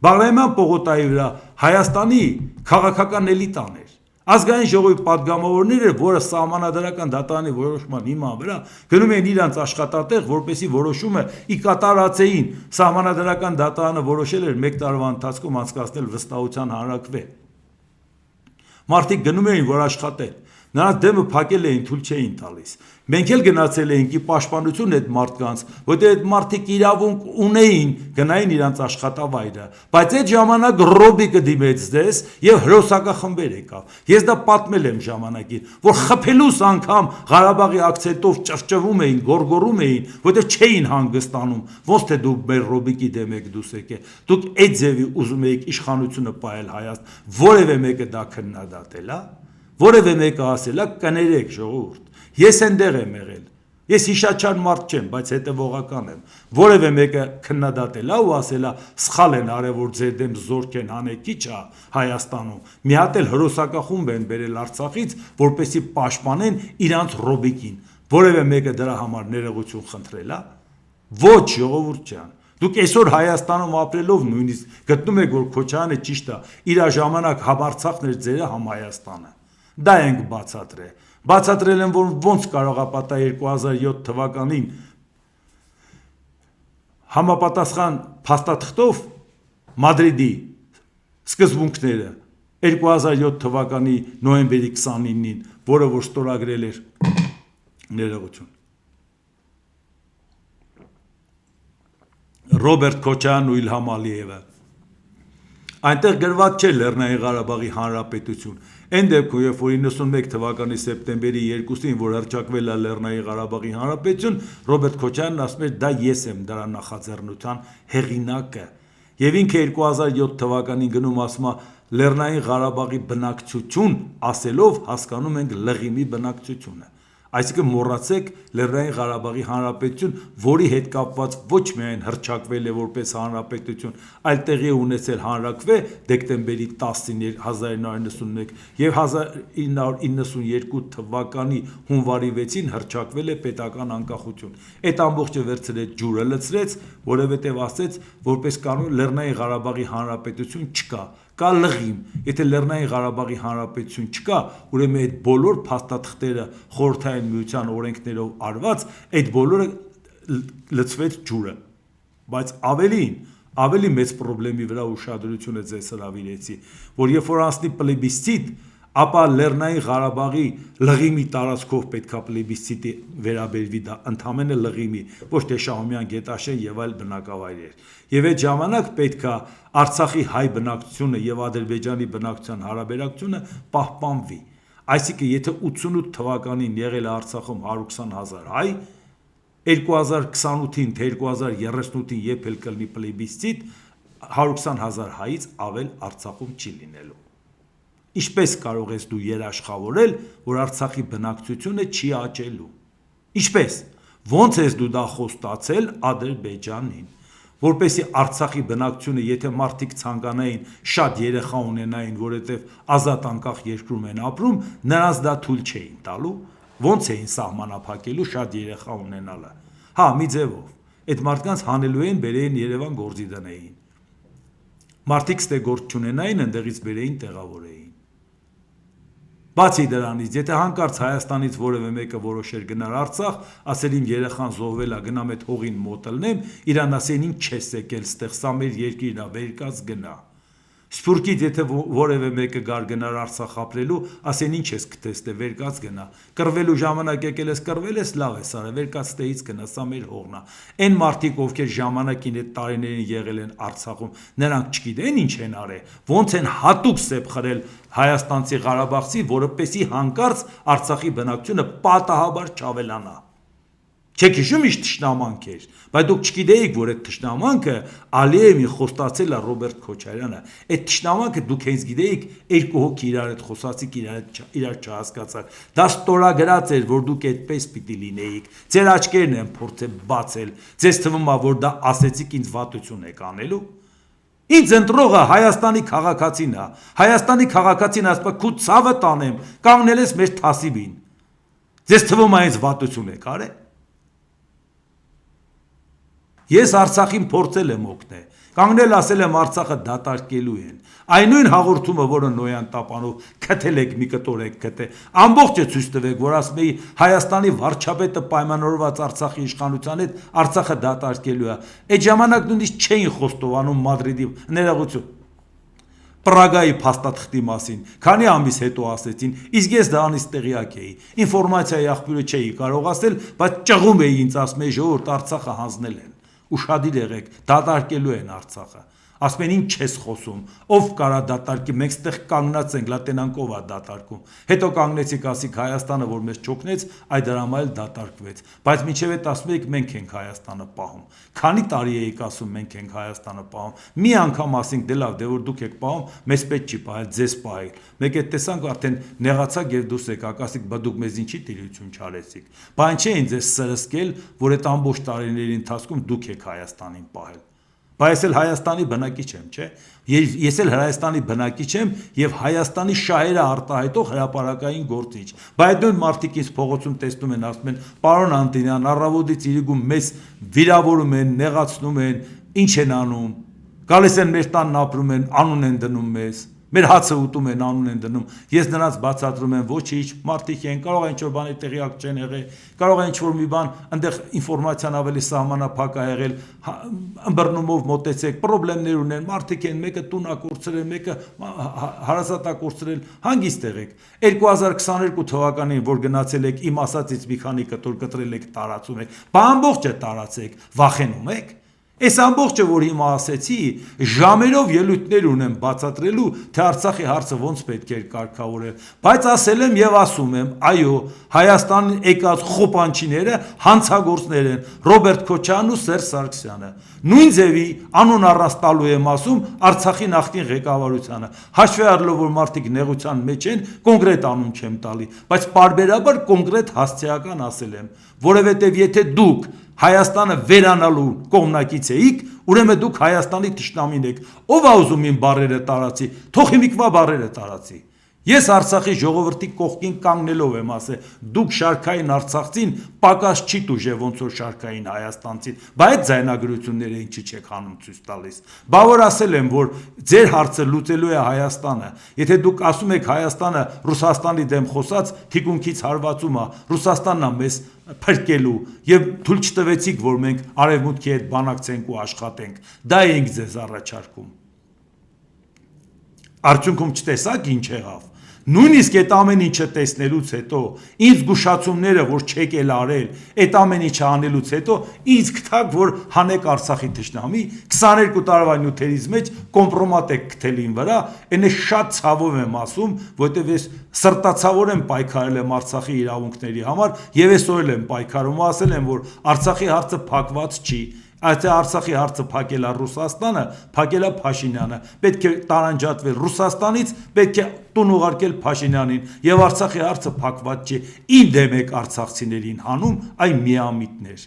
Բաղրամյան պողոտայի վրա Հայաստանի քաղաքական էլիտան էր։ Ազգային ժողովի պատգամավորները, որը սահմանադրական դատարանի որոշման հիման վրա գնում էին իրանց աշխատատեղ, որպեսի որոշումը ի կատարածեին, սահմանադրական դատարանը որոշել էր 1 տարվա ընթացքում անցկացնել վստահության հանրաքվե։ Մարդիկ գնում էին, որ աշխատեն, նրանց դեմը փակել էին, թույլ չէին տալիս։ Մենք էլ գնացել էինք ի պաշտպանություն այդ մարդկանց, որտեղ այդ մարդիկ իրավունք ունեին գնային իրանց աշխատավայրը, բայց այդ ժամանակ ռոբիկը դիմեց դες եւ հրոսակախմբեր եկավ։ Ես դա պատմել եմ ժամանակին, որ խփելուս անգամ Ղարաբաղի ակցենտով ճվճվում էին, գորգորում էին, որտեղ չէին հանգստանում, ոնց թե դուք մեր ռոբիկի դեմ եք դուս եկե։ Դուք այդ ձևի ուզում եք իշխանությունը պահել Հայաստան, որևէ մեկը դա քննադատել է, որևէ մեկը ասել է կներեք ժողովուրդ։ Ես այնտեղ եմ եղել։ Ես հիշաչար մարդ չեմ, բայց հետևողական եմ։ Որևէ մեկը քննադատել է ու ասել է սխալ են արել, որ ձեր դեմ զորք են հանեկիչ է Հայաստանում։ Մի հատ էլ հրոսակախումբ են բերել Արցախից, որպեսզի պաշտպանեն իրանց ռոբիկին։ Որևէ մեկը դրա համար ներողություն խնդրել է։ Ոչ, ժողովուրդ ջան։ Դուք այսօր Հայաստանում ապրելով նույնիսկ գտնում եք, որ Քոչարյանը ճիշտ է, իր ժամանակ համ Արցախն էր ձերը, համ Հայաստանը։ Դա ենք բացատրել։ Բացատրել են, որ ոնց կարող է պատահ 2007 թվականին համապատասխան փաստաթղթով Մադրիդի սկզբունքները 2007 թվականի նոյեմբերի 29-ին, որը որ ստորագրել էր ներողություն Ռոբերտ Քոչարյանն ու Իլհամ Ալիևը։ Այնտեղ գրված չէ Լեռնային Ղարաբաղի Հանրապետություն։ Այն դեպքում, երբ որ 91 թվականի սեպտեմբերի 2-ին, որ հռչակվել է Լեռնային Ղարաբաղի Հանրապետություն, Ռոբերտ Քոչարյանն ասում էր, դա ես եմ դրա նախաձեռնության հեղինակը։ Եվ ինքը 2007 թվականին գնում ասում է Լեռնային Ղարաբաղի բնակչություն, ասելով հասկանում ենք Լղիմի բնակչությունը։ Այսինքն մոռացեք Լեռնային Ղարաբաղի Հանրապետություն, որի հետ կապված ոչ միայն հռչակվել է որպես հանրապետություն, այլ տեղի է ունեցել հանրաքվե դեկտեմբերի 10-ին 1991 եւ 1992 թվականի հունվարի 6-ին հռչակվել է պետական անկախություն։ Այդ ամբողջը վերցրեց ջուրը լցրեց, որովհետեւ ասեց, որպես կանոն Լեռնային Ղարաբաղի Հանրապետություն չկա։ Կա Լղիմ, եթե Լեռնային Ղարաբաղի Հանրապետություն չկա, ուրեմն այդ բոլոր փաստաթղթերը խորհրդային միության օրենքներով արված, այդ բոլորը լցվեց ջուրը։ Բայց ավելի մեծ խնդրի վրա ուշադրությունը ձեզ հրավիրեցի, որ երբ որ անցնի պլեբիսցիտ, ապա Լեռնային Ղարաբաղի Լղիմի տարածքով պետքա պլեբիսցիտի վերաբերվի դա ընդհանրապես Լղիմի, ոչ թե Շահումյան, Գետաշեն եւ այլ բնակավայրեր։ Եվ այդ ժամանակ պետքա Արցախի հայ բնակչությունը եւ Ադրբեջանի բնակչության հարաբերակցությունը պահպանվի։ Այսինքն, եթե 88 թվականին եղել է Արցախում 120,000 հայ, 2028-ին թե 2038-ին երբ էլ կլինի պլեբիսցիտ, 120,000 հայից ավել Արցախում չի լինելու։ Ինչպես կարող ես դու երաշխավորել, որ Արցախի բնակչությունը չի աճելու։ Ինչպես։ Ոնց ես դու դա խոստացել Ադրբեջանին, որպեսզի Արցախի բնակչությունը, եթե մարդիկ ցանկանային շատ երեխա ունենային, որովհետև ազատ անկախ երկրում են ապրում, նրանց դա թույլ չէին տալու, ոնց էին սահմանափակելու շատ երեխա ունենալը։ Հա, մի ձևով։ Այդ մարդկանց հանելու էին, բերեին Երևան գործի դնեին։ Մարդիկ ստե գործ չունենային, ընդեղից բերեին տեղավորեին։ Բացի դրանից, եթե հանկարծ Հայաստանից որևէ մեկը որոշեր գնալ Արցախ, ասել իմ երեխան զոհվել է, գնամ այդ հողին մոտելնեմ, իրան ասեն ինչ չես եկել ստեղ, սա մեր երկիրն է, վերկաց գնա։ Սփյուռքից եթե որևէ մեկը գար գնար Արցախ ապրելու, ասեն ինչ ես գտես ստե, վերկաց գնա։ Կռվելու ժամանակ եկել ես կռվել ես, լավ ես արել, վերկաց ստեից գնա, սա մեր հողն է։ Այն մարդիկ, ովքեր ժամանակին այդ տարիներին եղել են Արցախում, նրանք չգիտեն ինչ են արել, ոնց են հատուկ սեփ խրել հայաստանցի Ղարաբաղցի, որովհետեւ հանկարծ Արցախի բնակչությունը պատահաբար չավելանա։ Չեք հիշում ինչ թշնամանք էր, բայց դուք չգիտեիք, որ այդ թշնամանքը Ալիևի խոստացել է Ռոբերտ Քոչարյանը։ Այդ թշնամանքը դուք հենց գիտեիք, երկու հոգի իրար հետ խոսացիք, իրար չհասկացաք։ Դա ստորագրած էր, որ դուք այդպես պիտի լինեիք։ Ձեր աչքերն են փորձել բացել։ Ձեզ թվում է, որ դա ասեցիք ինձ վատություն եք անելու։ Ինձ ընտրողը Հայաստանի քաղաքացին է։ Հայաստանի քաղաքացին ասում է՝ «Քու ցավը տանեմ, կանգնել ես մեր թասիբին»։ Ձեզ թվում է ինձ վատություն եք արել։ Ես Արցախին փորձել եմ օգնել, կանգնել ասել եմ Արցախը դատարկելու են։ Այն նույն հաղորդումը, որը Նոյան Տապանով քթել եք մի կտոր եք քթել, ամբողջը ցույց տվեք, որ ասում էի Հայաստանի վարչապետը պայմանավորված Արցախի իշխանության հետ Արցախը դատարկելու է։ Այդ ժամանակ նույնիսկ չէին խոստովանում Մադրիդի ներողություն Պրագայի փաստաթղթի մասին, քանի ամիս հետո ասեցին, իսկ ես դրանից տեղյակ էի, ինֆորմացիայի աղբյուրը չէի կարող ասել, բայց ճղում էի ինձ ասում էի ժողովուրդ Արցախը հանձնել են, ուշադիր եղեք, դատարկելու են Արցախը, ասում են ինչ ես խոսում, ով կարա դատարկի, մենք ստեղ կանգնած ենք, լատենանքով է դատարկում, հետո կանգնեցիք ասիք Հայաստանը, որ մեզ չօգնեց, այդ դրամայել դատարկվեց, բայց մինչև այդ ասում եք մենք ենք Հայաստանը պահում, քանի տարի էիք ասում մենք ենք Հայաստանը պահում, մի անգամ ասենք դե լավ, դե որ դուք եք պահում, մեզ պետք չի պահել, ձեզ պահել, մեկ այդ տեսանք արդեն նեղացաք եւ դուրս եկաք, ասիք բա դուք մեզ ինչի տիրություն չարեցիք, բան չէին ձեզ սրսկել, որ այդ ամբողջ տարիների ընթացքում դուք եք Հայաստանին պահել։ Բայց էլ Հայաստանի բնակիչ եմ, չէ՞։ Ես էլ Հայաստանի բնակիչ եմ եւ Հայաստանի շահերը արտահայտող հրապարակային գործիչ։ Բայց նույն մարդիկ ինձ փողոցում տեսնում են, ասում են՝ «Պարոն Անտոնյան, առավոտից իրիկում մեզ վիրավորում են, նեղացնում են, ինչ են անում։ Գալիս են մեր տանն ապրում են, անուն են դնում մեզ։ Մեր հացը ուտում են, անուն են դնում»։ Ես նրանց բացատրում եմ, ոչինչ, մարդիկ են, կարող է ինչ-որ բանի տեղյակ չեն եղել, կարող է ինչ-որ մի բան, այնտեղ ինֆորմացիան ավելի սահմանափակ է եղել, ըմբռնումով մոտեցեք, խնդիրներ ունեն, մարդիկ են, մեկը տուն է կորցրել, մեկը հարազատ է կորցրել, հանգիստ եղեք։ 2022 թվականին, որ գնացել եք, իմ ասածից մի քանի կտոր կտրել եք, տարածում եք, բա ամբողջը տարածեք, վախենում եք։ Այս ամբողջը, որ հիմա ասեցի, ժամերով ելույթներ ունեմ բացատրելու, թե Արցախի հարցը ոնց պետք է կարգավորել, բայց ասել եմ եւ ասում եմ, այո, Հայաստան եկած խոպանչիները հանցագործներ են, Ռոբերտ Քոչարյանն ու Սերժ Սարգսյանը։ Նույն ձևի անուն առանց տալու եմ ասում Արցախի նախկին ղեկավարությանը։ Հաշվի առնելով, որ մարդիկ նեղության մեջ են, կոնկրետ անուն չեմ տալի, բայց պարբերաբար կոնկրետ հասցեական ասել եմ, որովհետեւ եթե դուք Հայաստանը վերանալու կողմնակից էիք, ուրեմն դուք Հայաստանի թշնամին եք։ Ով է ուզում իմ բառերը տարածի, թող հիմիկվա բառերը տարածի։ Ես Արցախի ժողովրդի կողքին կանգնելով եմ ասել, դուք շարքային արցախցին պակաս չի դուժե ոնց որ շարքային հայաստանցին, բայց ձայնագրությունները ինչի չեք հանում ցույց տալիս։ Բա որ ասել եմ, որ ձեր հարցը լուծելու է Հայաստանը։ Եթե դուք ասում եք Հայաստանը Ռուսաստանի դեմ խոսած թիկունքից հարվածում է, Ռուսաստանն է մեզ փրկելու եւ թույլ չտվեցիք, որ մենք արևմուտքի հետ բանակցենք ու աշխատենք։ Դա էինք ձեզ առաջարկում։ Արդյունքում չտեսաք ինչ եղավ։ Նույնիսկ այդ ամեն ինչը տեսնելուց հետո, ինձ զգուշացումները, որ չեք էլ արել, այդ ամեն ինչը անելուց հետո, ինձ գտաք, որ հանեք Արցախի թշնամի, 22 տարվա նյութերից մեջ կոմպրոմատ եք գտել ին վրա, այնը շատ ցավով եմ ասում, որովհետև ես սրտացավոր եմ պայքարել եմ Արցախի իրավունքների համար, եւ այսօր էլ եմ պայքարում, ասել եմ, որ Արցախի հարցը փակված չի։ Այդ Արցախի հարցը փակել է Ռուսաստանը, փակել է Փաշինյանը, պետք է տարանջատվել Ռուսաստանից, պետք է տուն ուղարկել Փաշինյանին, եւ Արցախի հարցը փակված չի։ Իմ դեմ եք արցախցիներին հանում, այ միամիտներ։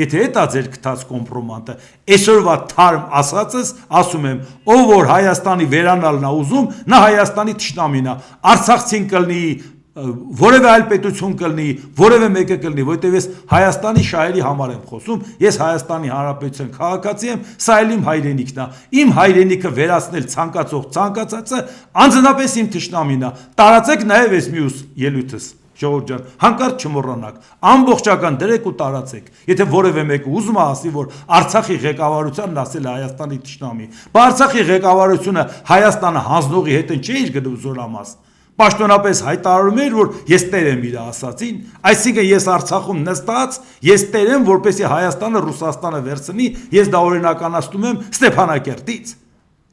Եթե դա ձեր գտած կոմպրոմատը, այսօրվա թարմ ասածս ասում եմ, ով որ Հայաստանի վերանալն է ուզում, նա Հայաստանի թշնամին է, Արցախցին կլինի որևէ այլ պետություն կլինի, որևէ մեկը կլինի, որովհետև ես Հայաստանի շահերի համար եմ խոսում, ես Հայաստանի Հանրապետության քաղաքացի եմ, սա էլ իմ հայրենիքն է, իմ հայրենիքը վերացնել ցանկացող ցանկացածը անձնապես իմ թշնամին է, տարածեք նաև այս մյուս ելույթս, Ժողովուրդ ջան, հանկարծ չմոռանաք, ամբողջական դրեք ու տարածեք, եթե որևէ մեկը ուզում է ասի, որ Արցախի ղեկավարությանն ասել է Հայաստանի թշնամի, բայց Արցախի ղեկավարությունը Հայաստանը հանձնողի հետ չէ իր գնում զորամաս, պաշտոնապես հայտարարում էր, որ ես տեր եմ իր ասածին, այսինքն ես Արցախում նստած, ես տեր եմ, որպեսզի Հայաստանը Ռուսաստանը վերցնի, ես դա օրինականացնում եմ Ստեփանակերտից,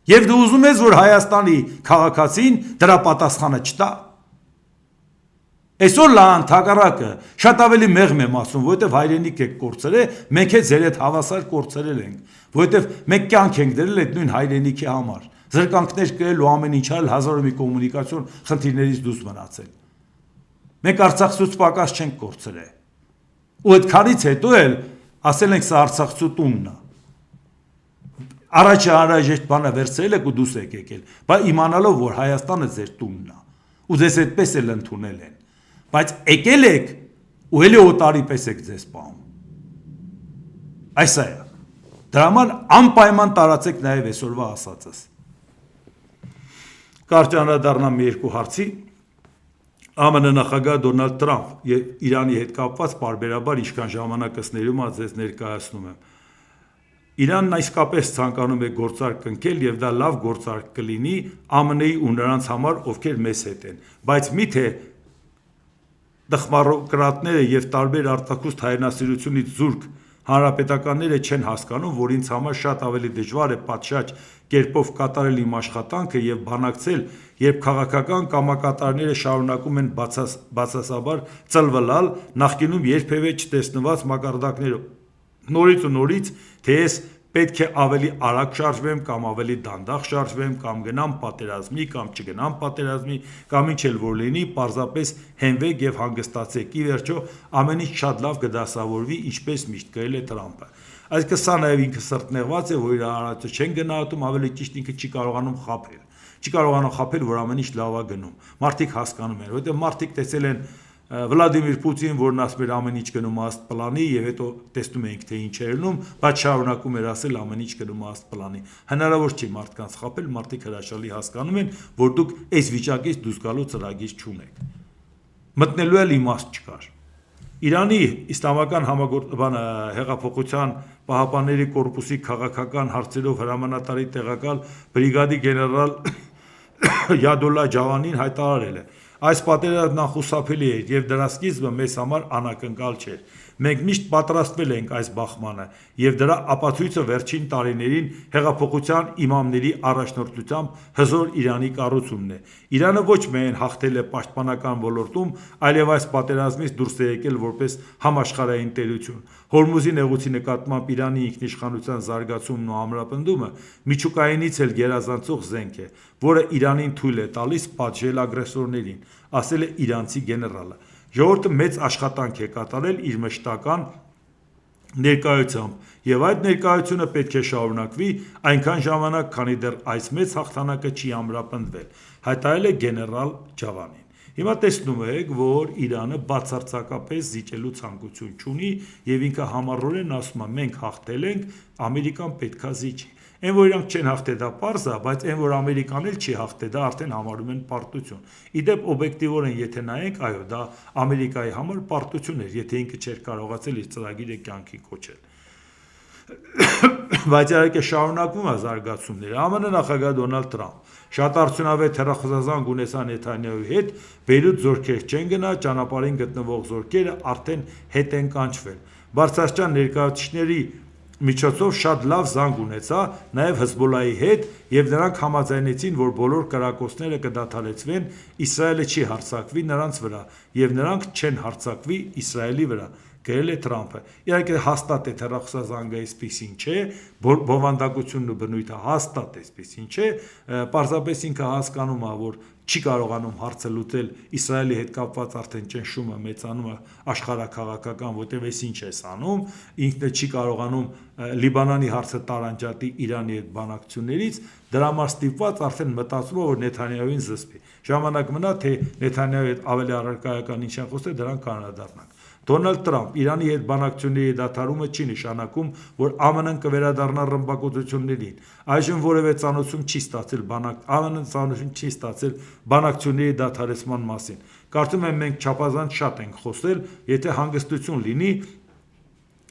եւ դու ուզում ես, որ Հայաստանի քաղաքացին դրա պատասխանը չտա։ Այսօր լան թակարակը շատ ավելի մեղմ եմ ասում, որովհետև հայրենիք եք կորցրել, մենք էլ ձեր հետ հավասար կորցրել ենք, որովհետև մենք կյանք ենք դրել այդ նույն հայրենիքի համար, զրկանքներ կրել ու ամեն ինչ այլ հազար ու մի կոմունիկացիոն խնդիրներից դուրս մնացել։ Մենք Արցախցուց պակաս չենք կորցրել։ Ու այդքանից հետո էլ ասել ենք սա Արցախցու տունն է։ Առաջ անհրաժեշտ բանը վերցրել եք ու դուս եք եկել, բայց իմանալով, որ Հայաստանը ձեր տունն է, ու ձեզ այդպես էլ ընդունել են։ Բայց եկել եք ու էլի օտարի պես եք ձեզ պահում։ Այս է։ Դրա համար անպայման տարածեք նաև այսօրվա ասածս։ Կարճ անդրադառնամ մի երկու հարցի։ ԱՄՆ նախագահ Դոնալդ Թրամփ եւ Իրանի հետ կապված պարբերաբար ինչքան ժամանակս ներում է ձեզ ներկայացնում եմ։ Իրանն իսկապես ցանկանում է գործարք կնքել եւ դա լավ գործարք կլինի ԱՄՆ-ի ու նրանց համար, ովքեր մեզ հետ են, բայց միթե դխմարոկրատները եւ տարբեր արտաքուստ հայրենասիրությունից զուրկ հանրապետականները չեն հասկանում, որ ինձ համար շատ ավելի դժվար է պատշաճ կերպով կատարել իմ աշխատանքը եւ բանակցել, երբ քաղաքական կամակատարները շարունակում են բացասաբար ծլվլալ նախկինում երբևէ չտեսնված մակարդակներով։ Նորից ու նորից, թե ես պետք է ավելի արագ շարժվեմ կամ ավելի դանդաղ շարժվեմ կամ գնամ պատերազմի կամ չգնամ պատերազմի կամ ինչ էլ որ լինի, պարզապես հենվեք եւ հանգստացեք։ Ի վերջո ամեն ինչ շատ լավ կդասավորվի, ինչպես միշտ գրել է Թրամփը։ Այսինքն սա նաեւ ինքը սրտնեղված է, որ իր արարածը չեն գնահատում, ավելի ճիշտ ինքը չի կարողանում խաբել։ Չի կարողանում խաբել, որ ամեն ինչ լավ է գնում։ Մարդիկ հասկանում են, որովհետեւ մարդիկ տեսել են Վլադիմիր Պուտին, որն ասում էր ամեն ինչ գնում ըստ պլանի եւ հետո տեսնում էինք թե ինչ էր անում, բայց շարունակում էր ասել ամեն ինչ գնում ըստ պլանի։ Հնարավոր չի մարդկանց խաբել, մարդիկ հրաշալի հասկանում են, որ դուք այս վիճակից դուրս գալու ծրագիր չունեք։ Մտնելու էլ իմաստ չկար։ Իրանի իսլամական հեղափոխության պահապանների կորպուսի քաղաքական հարցերով հրամանատարի տեղակալ բրիգադի գեներալ Յադոլլա Ջավանին հայտարարել է. Այս պատերազմն անխուսափելի էր եւ դրա սկիզբը մեզ համար անակնկալ չէր։ Մենք միշտ պատրաստվել ենք այս բախմանը եւ դրա ապացույցը վերջին տարիներին հեղափոխության իմամների առաջնորդությամբ հզոր Իրանի կառուցումն է։ Իրանը ոչ միայն հաղթել է պաշտպանական ոլորտում, այլև այս պատերազմից դուրս է եկել որպես համաշխարհային տերություն։ Հորմուզի նեղուցի նկատմամբ Իրանի ինքնիշխանության զարգացումն ու ամրապնդումը միջուկայինից էլ գերազանցող զենք է, որը Իրանին թույլ է տալիս պատժել ագրեսորներին, ասել է իրանցի գեներալը։ Ժողովուրդը մեծ աշխատանք է կատարել իր մշտական ներկայությամբ եւ այդ ներկայությունը պետք է շարունակվի այնքան ժամանակ, քանի դեռ այս մեծ հաղթանակը չի ամրապնդվել, հայտարարել է գեներալ Ջավանին։ Հիմա տեսնում եք, որ Իրանը բացարձակապես զիջելու ցանկություն չունի եւ ինքը համառորեն ասում է մենք հաղթել ենք, Ամերիկան պետքա զիջի։ Այն որ իրանք չեն հաղթել դա պարզ է, բայց այն որ Ամերիկան էլ չի հաղթել դա արդեն համարում են պարտություն։ Իդեպ օբյեկտիվորեն եթե նայենք, այո, դա Ամերիկայի համար պարտություն էր, եթե ինքը չէր կարողացել իր ծրագիրը կյանքի կոչել։ Բայց իհարկե շարունակվում է զարգացումները։ ԱՄՆ նախագահ Դոնալդ Թրամփ շատ արդյունավետ հեռախոսազանգ ունեցա Նեթանյահուի հետ, Բեյրութ զորքեր չեն գնա, ճանապարհին գտնվող զորքերը արդեն հետ են կանչվել։ Բարձրաստիճան ներկայացուցիչների միջոցով շատ լավ զանգ ունեցա նաև Հեզբոլլայի հետ եւ նրանք համաձայնեցին, որ բոլոր կրակոցները կդադարեցվեն, Իսրայելը չի հարձակվի նրանց վրա եւ նրանք չեն հարձակվի Իսրայելի վրա, գրել է Թրամփը։ Իհարկե հաստատ է հեռախոսազանգը այսպեսին չէ, բովանդակությունն ու բնույթը հաստատ այսպեսին չէ, պարզապես ինքը հասկանում է, որ չի կարողանում հարցը լուծել, Իսրայելի հետ կապված արդեն ճնշումը մեծանում է աշխարհաքաղաքական, որտեղ էս ինչ է անում, ինքն չի կարողանում Լիբանանի հարցը տարանջատի Իրանի հետ բանակցություններից, դրա համար ստիպված արդեն մտածում է, որ Նեթանյահուին զսպի։ Ժամանակ մնա, թե Նեթանյահուի հետ ավելի առարկայական ինչ են խոսել, դրան կանադառնանք։ Դոնալդ Տրամփ Իրանի հետ բանակցությունների դադարումը չի նշանակում, որ ԱՄՆ-ն կվերադառնա ռմբակոծություններին։ Այժմ որևէ ծանոթություն չի ստացել ԱՄՆ-ն ծանոթություն չի ստացել բանակցությունների դադարեցման մասին։ Կարծում եմ մենք չափազանց շատ ենք խոսել, եթե հանգստություն լինի,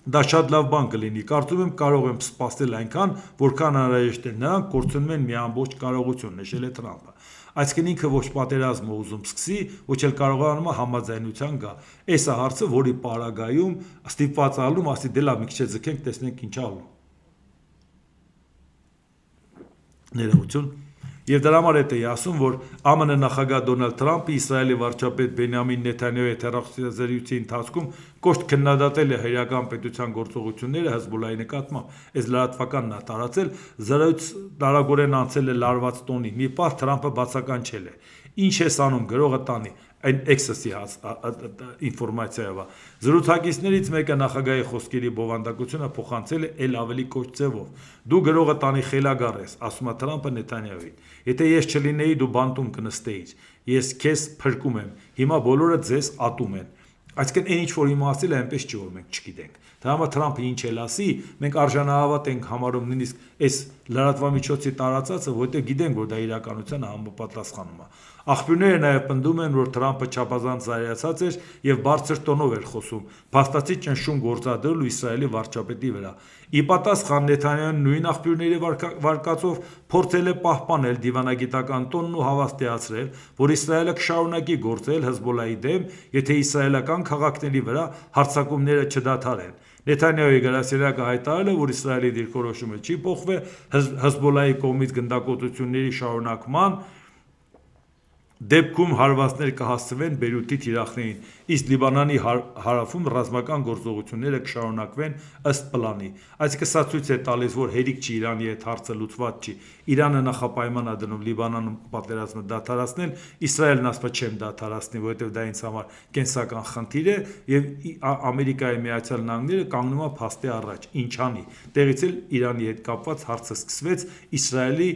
դա շատ լավ բան կլինի։ Կարծում եմ կարող եմ սպասել այնքան, որքան անհրաժեշտ է։ Նրանք կորցնում են մի ամբողջ կարողություն, նշել է Տրամփը։ Այսինքն ինքը ոչ պատերազմ է ուզում սկսի, ոչ էլ կարողանում է համաձայնության գա։ Էս է հարցը, որի պարագայում ստիպված ալում, ասի դե լավ մի քիչ ձգենք, տեսնենք ինչ ալու։ Ներողություն։ Եվ դրա համար է ասում, որ ԱՄՆ նախագահ Դոնալդ Տրամփը Իսրայելի վարչապետ Բենյամին Նեթանյահուի հետ հեռախոսազրույցի ընթացքում կոշտ քննադատել է հայերական պետության գործողությունները Հեզբոլլահի նկատմամբ։ Այս լրատվականն է տարածել, զրույց տարագորեն անցել է լարված տոնի։ Մի պահ Տրամփը բացականչել է. Ինչ ես անում, գրողը տանի, այն Access-ի ինֆորմացիայով է։ Զրուցակիցներից մեկը նախագահի խոսքերի բովանդակությունը փոխանցել է էլ ավելի կոշտ ձևով։ Դու գրողը տանի խելագար ես, ասում է Տրամփը Նեթանյահուին։ Եթե ես չլինեի, դու բանտում կնստեիր։ Ես քեզ փրկում եմ։ Հիմա բոլորը ձեզ ատում են։ Այսինքն այն ինչ որ հիմա ասել է, այնպես չի որ մենք չգիտենք։ Դա համար Տրամփը ինչ էլ ասի, մենք արժանահավատ ենք համարում նույնիսկ այս լրատվամիջոցի տարածածը, որտեղ գիտենք, որ դա իրականությանը համապատասխանում է։ Աղբյուրները նաև պնդում են, որ Տրամփը չափազանց զայրացած էր եւ բարձր տոնով էր խոսում, փաստացի ճնշում գործադրելու Իսրայելի վարչապետի վրա։ Ի պատասխան Նեթանյահուն նույն աղբյուրների վարկածով փորձել է պահպանել դիվանագիտական տոնն ու հավաստիացրել, որ Իսրայելը կշարունակի գործել Հեզբոլլահի դեմ, եթե իսրայելական քաղաքների վրա հարձակումները չդադարեն։ Նեթանյահուի գրասենյակը հայտարարել է, որ Իսրայելի դիրքորոշումը չի փոխվել Հեզբոլլահի կողմից գնդակոծությունների շարունակման դեպքում հարվածներ կհասցվեն Բեյրութի թիրախներին, իսկ Լիբանանի հարավում ռազմական գործողությունները կշարունակվեն ըստ պլանի։ Այսինքն սա ցույց է տալիս, որ հերիք չի Իրանի հետ հարցը լուծված չի։ Իրանը նախապայման է դնում Լիբանանում պատերազմը դադարեցնել, Իսրայելն ասում է չեմ դադարեցնի, որովհետև դա ինձ համար կենսական խնդիր է, եւ Ամերիկայի Միացյալ Նահանգները կանգնում է փաստի առաջ։ Ինչ անի։ Տեղից էլ Իրանի հետ կապված հարցը սկսվեց Իսրայելի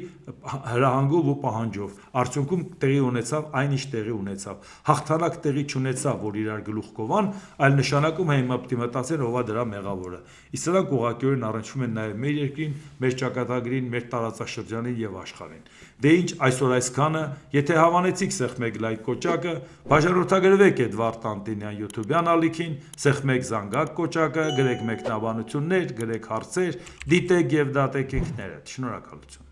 հրահանգով ու պահանջով։ Արդյունքում տեղի ունեցավ այն ինչ տեղի ունեցավ։ Հաղթանակ տեղի չունեցավ, որ իրար գլուխ կովան, այլ նշանակում է հիմա պետք է մտածեն ով է դրա մեղավորը։ Իսկ սրանք ուղղակիորեն առնչվում են նաև մեր երկրին, մեր ճակատագրին, մեր տարածաշրջանին եւ աշխարհին։ Դե ինչ այսօր այսքանը, եթե հավանեցիք Սեղմեք լայք կոճակը, բաժանորդագրվեք Էդվարդ Տանտինյան YouTube-յան ալիքին, Սեղմեք զանգակ կոճակը, գրեք մեկնաբանություններ, գրեք հարցեր, դիտեք եւ դատեք ինքներդ։ Շնորհակալություն։